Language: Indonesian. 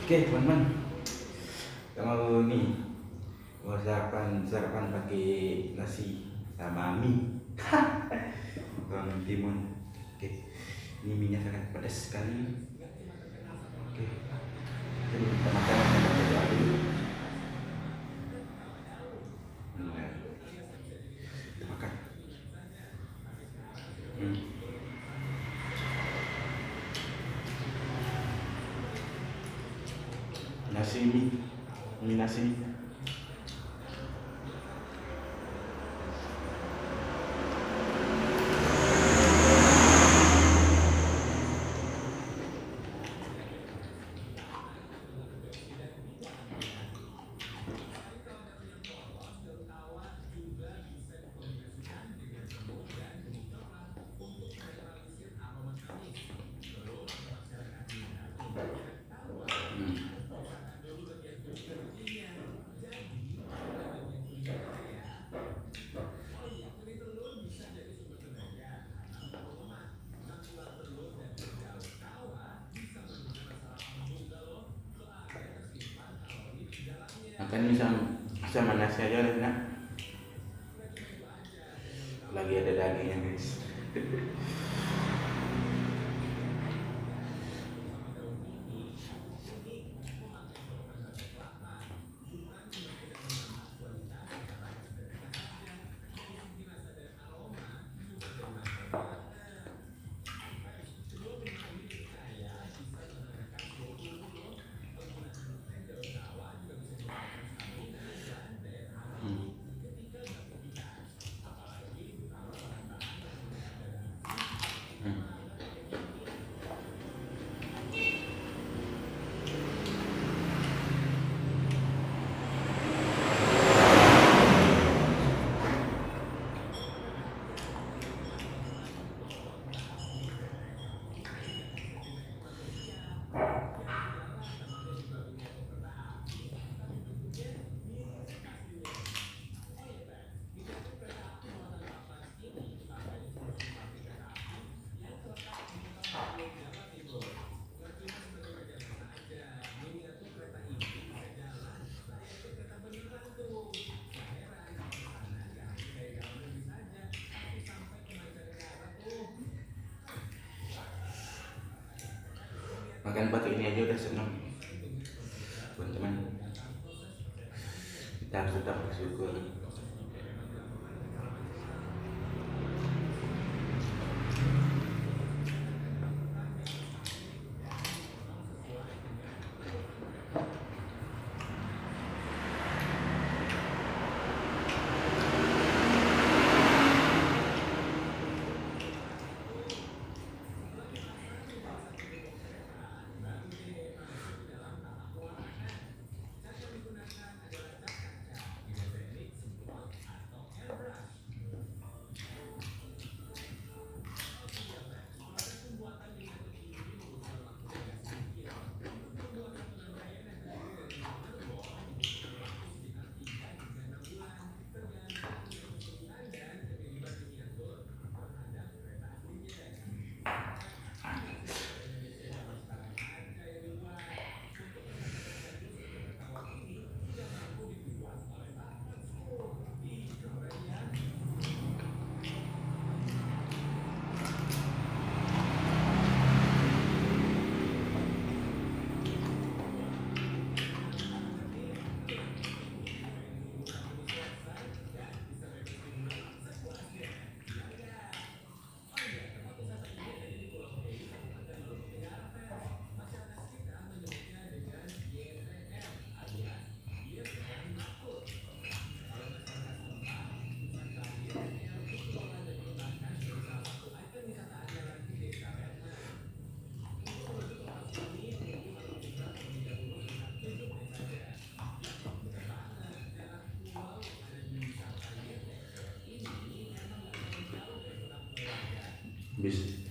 Oke teman-teman, kita mau sarapan pakai nasi sama mie. Bang timun. Oke, ini minyak sangat pedas sekali. Oke, jadi kita makan dulu. Nah, kita makan. Nasi ini nasi. Makan sama nasi aja enak. Lagi ada dagingnya guys. Makan pakai ini aja udah senang teman-teman. Kita harus tetap bersyukur. Bis